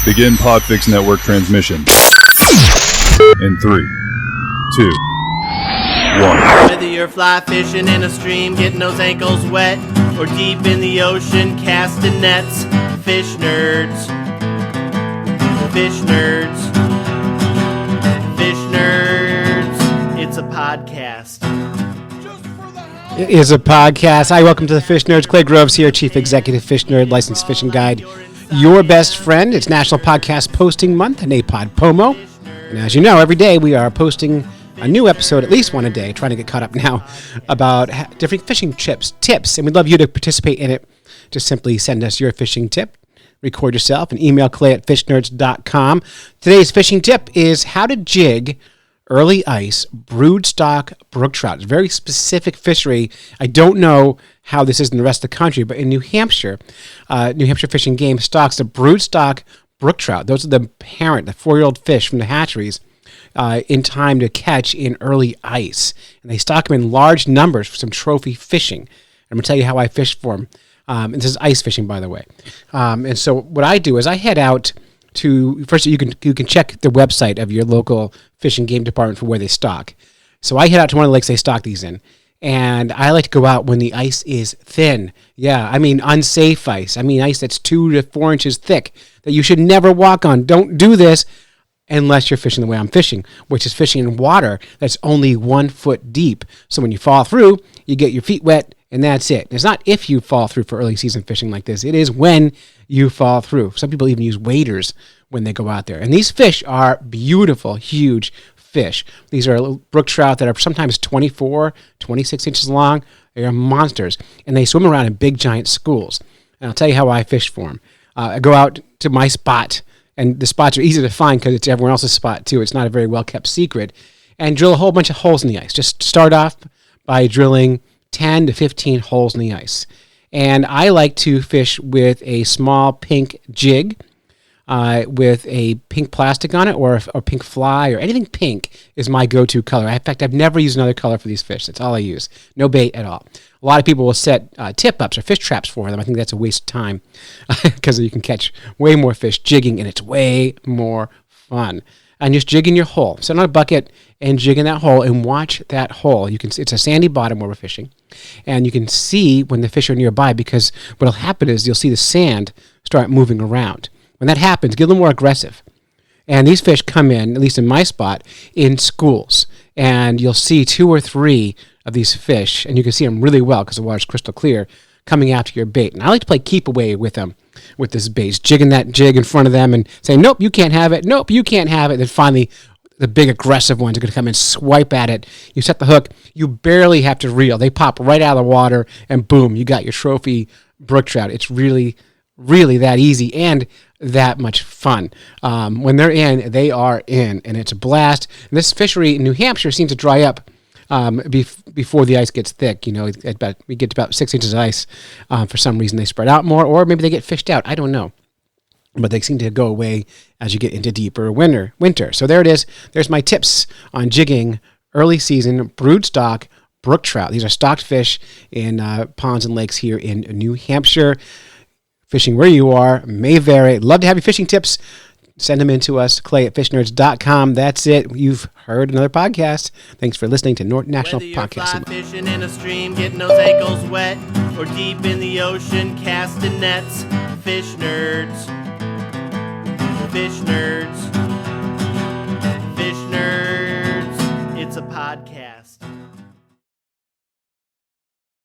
Begin Podfix Network transmission. In 3, 2, 1. Whether you're fly fishing in a stream, getting those ankles wet, or deep in the ocean casting nets, fish nerds. Fish nerds. Fish nerds. It's a podcast. It is a podcast. Hi, welcome to the Fish Nerds. Clay Groves here, Chief Executive Fish Nerd, Licensed Fishing Guide. Your best friend. It's National Podcast Posting Month, NaPodPoMo. And as you know, every day we are posting a new episode, at least one a day, trying to get caught up now, about different fishing tips. And we'd love you to participate in it. Just simply send us your fishing tip, record yourself, and email clay@fishnerds.com. Today's fishing tip is how to jig early ice broodstock brook trout. It's a very specific fishery. I don't know how this is in the rest of the country, but in New Hampshire Fish and Game stocks the broodstock brook trout. Those are the parent, the 4-year-old fish from the hatcheries in time to catch in early ice. And they stock them in large numbers for some trophy fishing. I'm going to tell you how I fish for them. And this is ice fishing, by the way. And so what I do is I head out to, first you can check the website of your local fish and game department for where they stock. So I head out to one of the lakes they stock these in, and I like to go out when the ice is thin. Yeah, I mean unsafe ice. I mean ice that's 2 to 4 inches thick that you should never walk on. Don't do this unless you're fishing the way I'm fishing, which is fishing in water that's only 1 foot deep. So when you fall through, you get your feet wet, and that's it. It's not if you fall through for early season fishing like this. It is when you fall through. Some people even use waders when they go out there. And these fish are beautiful, huge fish. These are brook trout that are sometimes 24, 26 inches long. They are monsters. And they swim around in big, giant schools. And I'll tell you how I fish for them. I go out to my spot, and the spots are easy to find because it's everyone else's spot too. It's not a very well-kept secret. And drill a whole bunch of holes in the ice. Just start off by drilling 10 to 15 holes in the ice. And I like to fish with a small pink jig with a pink plastic on it, or pink fly, or anything pink is my go-to color. In fact, I've never used another color for these fish. That's all I use. No bait at all. A lot of people will set tip-ups or fish traps for them. I think that's a waste of time because you can catch way more fish jigging, and it's way more fun. And just jig in your hole. Sit on a bucket and jig in that hole and watch that hole. It's a sandy bottom where we're fishing, and you can see when the fish are nearby, because what'll happen is you'll see the sand start moving around. When that happens, get a little more aggressive. And these fish come in, at least in my spot, in schools. And you'll see 2 or 3 of these fish, and you can see them really well because the water's crystal clear, coming after your bait. And I like to play keep away with them, with this bait, just jigging that jig in front of them and saying, nope, you can't have it. Nope, you can't have it. And then finally, the big aggressive ones are going to come and swipe at it. You set the hook. You barely have to reel. They pop right out of the water, and boom, you got your trophy brook trout. It's really, really that easy and that much fun. When they're in, they are in, and it's a blast. And this fishery in New Hampshire seems to dry up before the ice gets thick. You know, we get to about 6 inches of ice. For some reason, they spread out more, or maybe they get fished out. I don't know. But they seem to go away as you get into deeper winter. So there it is. There's my tips on jigging early season broodstock brook trout. These are stocked fish in ponds and lakes here in New Hampshire. Fishing where you are may vary. Love to have your fishing tips. Send them in to us, clay@fishnerds.com. That's it. You've heard another podcast. Thanks for listening to National Podcast. Whether you're fly fishing in a stream, getting those ankles wet, or deep in the ocean casting nets, fish nerds. Fish nerds. Fish nerds. It's a podcast.